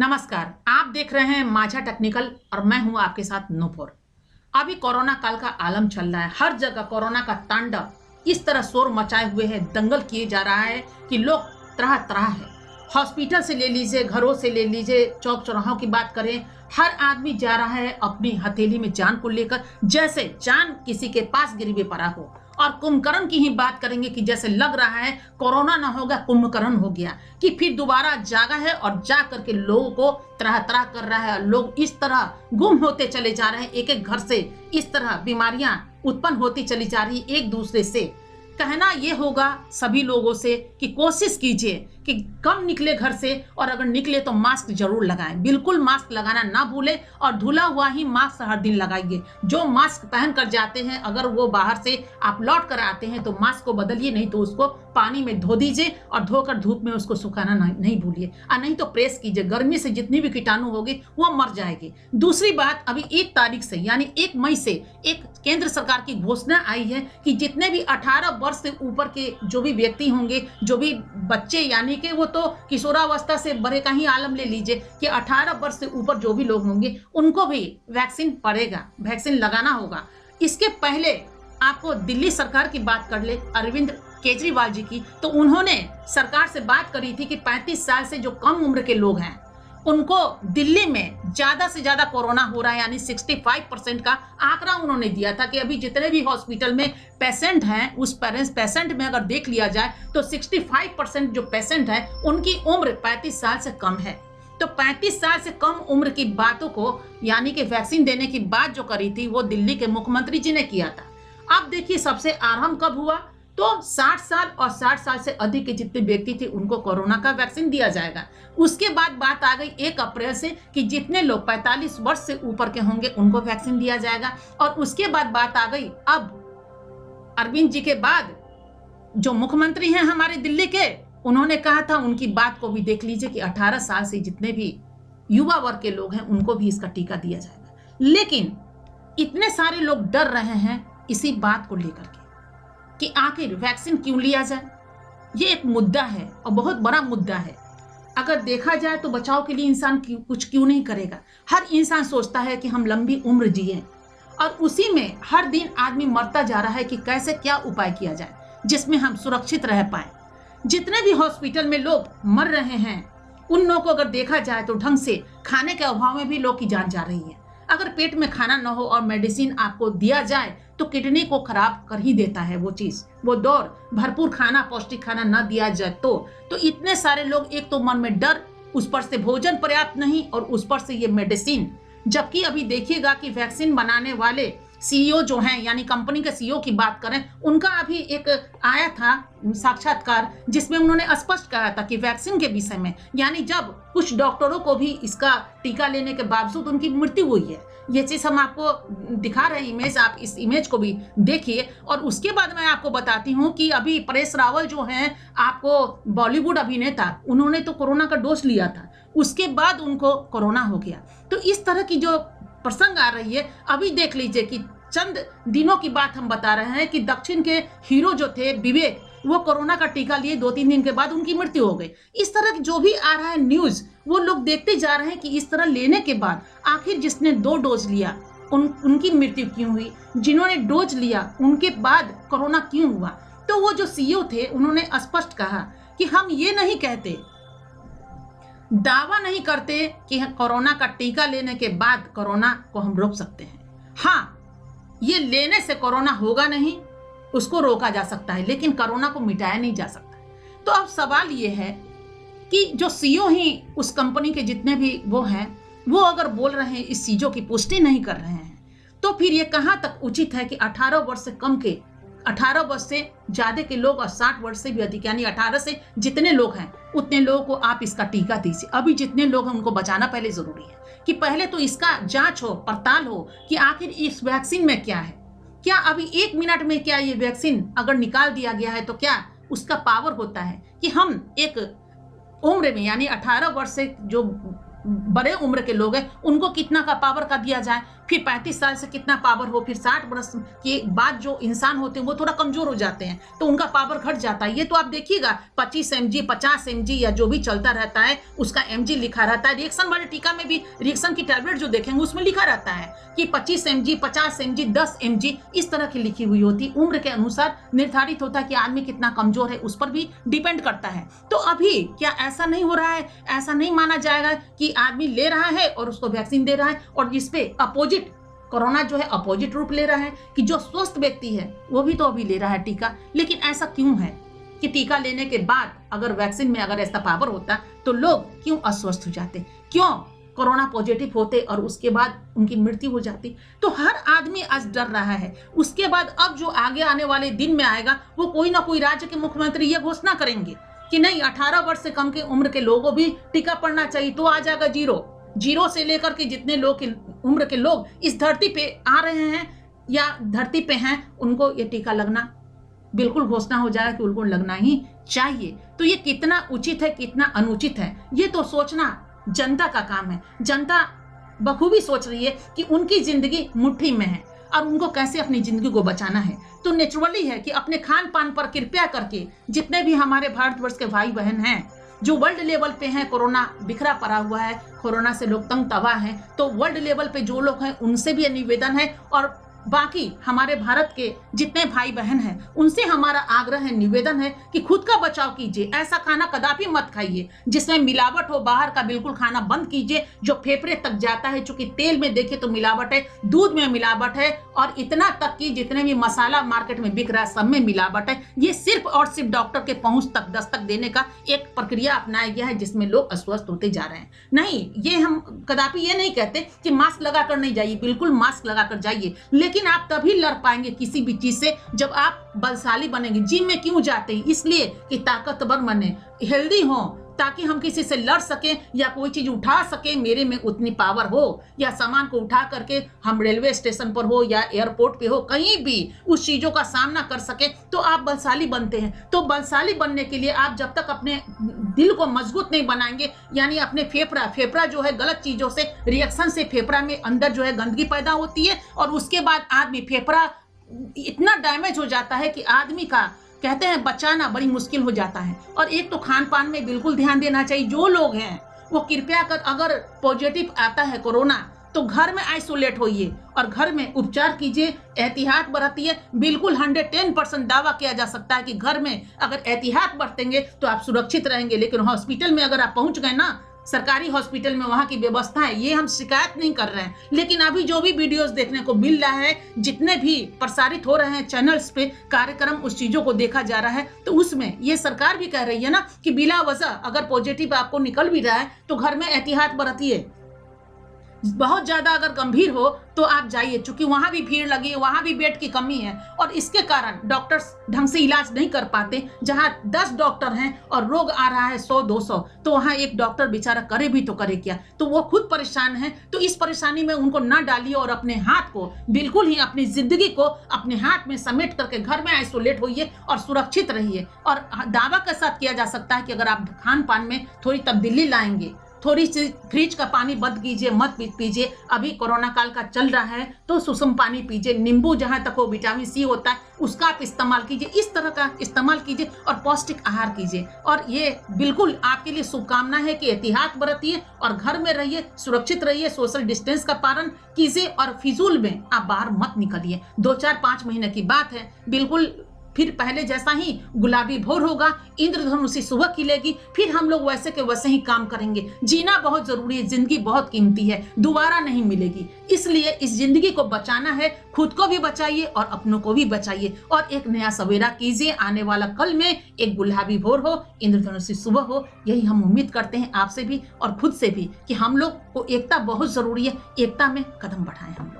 नमस्कार, आप देख रहे हैं माझा टेक्निकल और मैं हूं आपके साथ नूपुर। अभी कोरोना काल का आलम चल रहा है। हर जगह कोरोना का तांडव इस तरह शोर मचाए हुए है, दंगल किए जा रहा है कि लोग तरह तरह है। हॉस्पिटल से ले लीजिए, घरों से ले लीजिए, चौक चौराहों की बात करें, हर आदमी जा रहा है अपनी हथेली में जान को लेकर, जैसे जान किसी के पास गिरवे पड़ा हो। और कुंभकर्ण की ही बात करेंगे कि जैसे लग रहा है कोरोना ना होगा, कुंभकर्ण हो गया, कि फिर दोबारा जागा है और जा करके लोगों को तरह तरह कर रहा है। लोग इस तरह गुम होते चले जा रहे हैं, एक एक घर से इस तरह बीमारियां उत्पन्न होती चली जा रही एक दूसरे से। कहना यह होगा सभी लोगों से कि कोशिश कीजिए कि कम निकले घर से, और अगर निकले तो मास्क जरूर लगाएं। बिल्कुल मास्क लगाना ना भूलें और धुला हुआ ही मास्क हर दिन लगाइए। जो मास्क पहन कर जाते हैं, अगर वो बाहर से आप लौट कर आते हैं तो मास्क को बदलिए, नहीं तो उसको पानी में धो दीजिए और धोकर धूप में उसको सुखाना नहीं भूलिए, और नहीं तो प्रेस कीजिए। गर्मी से जितनी भी कीटाणु होगी वो मर जाएगी। दूसरी बात, अभी 1 तारीख से यानी 1 मई से एक केंद्र सरकार की घोषणा आई है कि जितने भी 18 वर्ष से ऊपर के जो भी व्यक्ति होंगे, जो भी बच्चे, यानी कि वो तो किशोरावस्था से बड़े का ही आलम ले लीजिए, कि 18 वर्ष से ऊपर जो भी लोग होंगे उनको भी वैक्सीन पड़ेगा, वैक्सीन लगाना होगा। इसके पहले आपको दिल्ली सरकार की बात कर ले, अरविंद केजरीवाल जी की, तो उन्होंने सरकार से बात करी थी कि 35 साल से जो कम उम्र के लोग हैं उनको दिल्ली में ज्यादा से ज्यादा कोरोना हो रहा है, यानी 65% का आंकड़ा उन्होंने दिया था कि अभी जितने भी हॉस्पिटल में पेशेंट हैं, उस पेशेंट में अगर देख लिया जाए तो 65% जो पेशेंट हैं उनकी उम्र 35 साल से कम है। तो 35 साल से कम उम्र की बातों को, यानी कि वैक्सीन देने की बात जो करी थी, वो दिल्ली के मुख्यमंत्री जी ने किया था। अब देखिए सबसे आरंभ कब हुआ, तो 60 साल और 60 साल से अधिक के जितने व्यक्ति थे उनको कोरोना का वैक्सीन दिया जाएगा। उसके बाद बात आ गई 1 अप्रैल से कि जितने लोग 45 वर्ष से ऊपर के होंगे उनको वैक्सीन दिया जाएगा। और उसके बाद बात आ गई, अब अरविंद जी के बाद जो मुख्यमंत्री हैं हमारे दिल्ली के, उन्होंने कहा था, उनकी बात को भी देख लीजिए कि 18 साल से जितने भी युवा वर्ग के लोग हैं उनको भी इसका टीका दिया जाएगा। लेकिन इतने सारे लोग डर रहे हैं इसी बात को लेकर के कि आखिर वैक्सीन क्यों लिया जाए। ये एक मुद्दा है और बहुत बड़ा मुद्दा है। अगर देखा जाए तो बचाव के लिए इंसान कुछ क्यों नहीं करेगा। हर इंसान सोचता है कि हम लंबी उम्र जिए, और उसी में हर दिन आदमी मरता जा रहा है कि कैसे क्या उपाय किया जाए जिसमें हम सुरक्षित रह पाए। जितने भी हॉस्पिटल में लोग मर रहे हैं उन लोगों को अगर देखा जाए तो ढंग से खाने के अभाव में भी लोग की जान जा रही है। अगर पेट में खाना न हो और मेडिसिन आपको दिया जाए तो किडनी को खराब कर ही देता है वो चीज, वो दौर। भरपूर खाना, पौष्टिक खाना न दिया जाए तो इतने सारे लोग, एक तो मन में डर, उस पर से भोजन पर्याप्त नहीं, और उस पर से ये मेडिसिन। जबकि अभी देखिएगा कि वैक्सीन बनाने वाले सीईओ जो हैं, यानी कंपनी के सीईओ की बात करें, उनका अभी एक आया था साक्षात्कार जिसमें उन्होंने स्पष्ट कहा था कि वैक्सीन के विषय में, यानी जब कुछ डॉक्टरों को भी इसका टीका लेने के बावजूद उनकी मृत्यु हुई है। ये चीज हम आपको दिखा रहे हैं इमेज, आप इस इमेज को भी देखिए। और उसके बाद मैं आपको बताती हूँ कि अभी परेश रावल जो हैं, आपको बॉलीवुड अभिनेता, उन्होंने तो कोरोना का डोज लिया था, उसके बाद उनको कोरोना हो गया। तो इस तरह की जो प्रसंग आ रही है, अभी देख लीजिए कि चंद दिनों की बात हम बता रहे हैं कि दक्षिण के हीरो जो थे विवेक, वो कोरोना का टीका लिए 2-3 दिन के बाद उनकी मृत्यु हो गई। इस तरह जो भी आ रहा है न्यूज, वो लोग देखते जा रहे हैं कि इस तरह लेने के बाद आखिर जिसने 2 डोज लिया उनकी मृत्यु क्यों हुई, जिन्होंने डोज लिया उनके बाद कोरोना क्यों हुआ। तो वो जो सीईओ थे उन्होंने स्पष्ट कहा कि हम ये नहीं कहते, दावा नहीं करते कि कोरोना का टीका लेने के बाद कोरोना को हम रोक सकते हैं। हाँ, ये लेने से कोरोना होगा नहीं, उसको रोका जा सकता है, लेकिन कोरोना को मिटाया नहीं जा सकता। तो अब सवाल ये है कि जो सीईओ ही उस कंपनी के जितने भी वो हैं, वो अगर बोल रहे हैं, इस चीजों की पुष्टि नहीं कर रहे हैं, तो फिर ये कहां तक उचित है कि 18 वर्ष से कम के, 18 वर्ष से ज्यादा के लोग और 60 वर्ष से भी अधिक, यानी 18 से जितने लोग हैं उतने लोगों को आप इसका टीका दीजिए। अभी जितने लोग हैं उनको बचाना पहले जरूरी है कि पहले तो इसका जांच हो, पड़ताल हो कि आखिर इस वैक्सीन में क्या है। क्या अभी 1 मिनट में क्या ये वैक्सीन अगर निकाल दिया गया है तो क्या उसका पावर होता है कि हम एक उम्र में, यानी 18 वर्ष से जो बड़े उम्र के लोग हैं उनको कितना का पावर का दिया जाए। फिर 35 साल से कितना पावर हो, फिर 60 वर्ष के बाद जो इंसान होते हैं वो थोड़ा कमजोर हो जाते हैं तो उनका पावर घट जाता है। ये तो आप देखिएगा 25 mg 50 mg या जो भी चलता रहता है उसका mg लिखा रहता है। रिएक्शन वाले टीका में भी रिएक्शन की टैबलेट जो देखेंगे उसमें लिखा रहता है कि 25 mg 50 mg 10 mg इस तरह की लिखी हुई होती। उम्र के अनुसार निर्धारित होता है कि आदमी कितना कमजोर है, उस पर भी डिपेंड करता है। तो अभी क्या ऐसा नहीं हो रहा है, ऐसा नहीं माना जाएगा कि आदमी ले रहा है और उसको वैक्सीन दे रहा है और जिसपे अपोजिट कोरोना जो है अपोजिट रूप ले रहा है कि जो स्वस्थ व्यक्ति है वो भी तो अभी ले रहा है टीका। लेकिन ऐसा क्यों है कि टीका लेने के बाद अगर वैक्सीन में अगर ऐसा पावर होता तो लोग क्यों अस्वस्थ हो जाते, क्यों कोरोना पॉजिटिव होते और उसके बाद उनकी मृत्यु हो जाती। तो हर आदमी आज डर रहा है। उसके बाद अब जो आगे आने वाले दिन में आएगा वो कोई ना कोई राज्य के मुख्यमंत्री ये घोषणा करेंगे कि नहीं 18 वर्ष से कम की उम्र के लोगों भी टीका पड़ना चाहिए, तो आ जाएगा जीरो से लेकर के जितने लोग की उम्र के लोग इस धरती पे आ रहे हैं या धरती पे हैं उनको ये टीका लगना बिल्कुल घोषणा हो जाएगा कि उनको लगना ही चाहिए। तो ये कितना उचित है कितना अनुचित है ये तो सोचना जनता का काम है। जनता बखूबी सोच रही है कि उनकी जिंदगी मुट्ठी में है और उनको कैसे अपनी जिंदगी को बचाना है। तो नेचुरली है कि अपने खान पान पर कृपया करके जितने भी हमारे भारतवर्ष के भाई बहन हैं जो वर्ल्ड लेवल पे हैं, कोरोना बिखरा पड़ा हुआ है, कोरोना से लोग तंग तबाह हैं, तो वर्ल्ड लेवल पे जो लोग हैं उनसे भी निवेदन है और बाकी हमारे भारत के जितने भाई बहन हैं उनसे हमारा आग्रह है, निवेदन है कि खुद का बचाव कीजिए। ऐसा खाना कदापि मत खाइए जिसमें मिलावट हो, बाहर का बिल्कुल खाना बंद कीजिए जो फेफड़े तक जाता है। चूंकि तेल में देखे तो मिलावट है, दूध में मिलावट है और इतना तक कि जितने भी मसाला मार्केट में बिक रहा है सब में मिलावट है। ये सिर्फ और सिर्फ डॉक्टर के पहुंच तक दस्तक देने का एक प्रक्रिया अपनाया गया है जिसमें लोग अस्वस्थ होते जा रहे हैं। नहीं, ये हम कदापि ये नहीं कहते कि मास्क लगाकर नहीं जाइए, बिल्कुल मास्क लगाकर जाइए, लेकिन आप तभी लड़ पाएंगे किसी भी चीज से जब आप बलशाली बनेंगे। जिम में क्यों जाते हैं? इसलिए कि ताकतवर बने, हेल्दी हो, ताकि हम किसी से लड़ सकें या कोई चीज उठा सकें, मेरे में उतनी पावर हो, या सामान को उठा करके हम रेलवे स्टेशन पर हो या एयरपोर्ट पे हो कहीं भी उस चीजों का सामना कर सके तो आप बलशाली बनते हैं। तो बलशाली बनने के लिए आप जब तक अपने दिल को मजबूत नहीं बनाएंगे, यानी अपने फेफड़ा जो है गलत चीजों से रिएक्शन से फेफड़ा में अंदर जो है गंदगी पैदा होती है और उसके बाद आदमी फेफड़ा इतना डैमेज हो जाता है कि आदमी का कहते हैं बचाना बड़ी मुश्किल हो जाता है। और एक तो खान पान में बिल्कुल ध्यान देना चाहिए। जो लोग हैं वो कृपया कर अगर पॉजिटिव आता है कोरोना तो घर में आइसोलेट होइए और घर में उपचार कीजिए, एहतियात बरतिए। बिल्कुल 110% दावा किया जा सकता है कि घर में अगर एहतियात बरतेंगे तो आप सुरक्षित रहेंगे। लेकिन हॉस्पिटल में अगर आप पहुंच गए ना, सरकारी हॉस्पिटल में वहां की व्यवस्था है, ये हम शिकायत नहीं कर रहे हैं, लेकिन अभी जो भी वीडियोस देखने को मिल रहा है, जितने भी प्रसारित हो रहे हैं चैनल्स पे कार्यक्रम, उस चीजों को देखा जा रहा है तो उसमें ये सरकार भी कह रही है ना कि बिला वजह अगर पॉजिटिव आपको निकल भी रहा है तो घर में एहतियात बरतिए। बहुत ज्यादा अगर गंभीर हो तो आप जाइए, चूंकि वहां भी भीड़ लगी है, वहां भी बेड की कमी है और इसके कारण डॉक्टर्स ढंग से इलाज नहीं कर पाते। जहां 10 डॉक्टर हैं और रोग आ रहा है 100-200 तो वहां एक डॉक्टर बेचारा करे भी तो करे क्या, तो वो खुद परेशान है। तो इस परेशानी में उनको ना डालिए और अपने हाथ को बिल्कुल ही अपनी जिंदगी को अपने हाथ में समेट करके घर में आइसोलेट होइए और सुरक्षित रहिए। और दावा के साथ किया जा सकता है कि अगर आप खान पान में थोड़ी तब्दीली लाएंगे, थोड़ी सी फ्रिज का पानी बंद कीजिए, मत पीजिए। अभी कोरोना काल का चल रहा है तो सुसम पानी पीजिए, नींबू जहां तक हो विटामिन सी होता है उसका आप इस्तेमाल कीजिए, इस तरह का इस्तेमाल कीजिए और पौष्टिक आहार कीजिए। और ये बिल्कुल आपके लिए शुभकामना है कि एहतियात बरतिए और घर में रहिए, सुरक्षित रहिए, सोशल डिस्टेंस का पालन कीजिए और फिजूल में आप बाहर मत निकलिए। 2-4-5 महीने की बात है, बिल्कुल फिर पहले जैसा ही गुलाबी भोर होगा, इंद्रधनुषी सुबह खिलेगी, फिर हम लोग वैसे के वैसे ही काम करेंगे। जीना बहुत जरूरी है, जिंदगी बहुत कीमती है, दोबारा नहीं मिलेगी, इसलिए इस जिंदगी को बचाना है। खुद को भी बचाइए और अपनों को भी बचाइए और एक नया सवेरा कीजिए। आने वाला कल में एक गुलाबी भोर हो, इंद्रधनुषी सुबह हो, यही हम उम्मीद करते हैं आपसे भी और खुद से भी कि हम लोग को एकता बहुत जरूरी है। एकता में कदम बढ़ाएं हम लोग।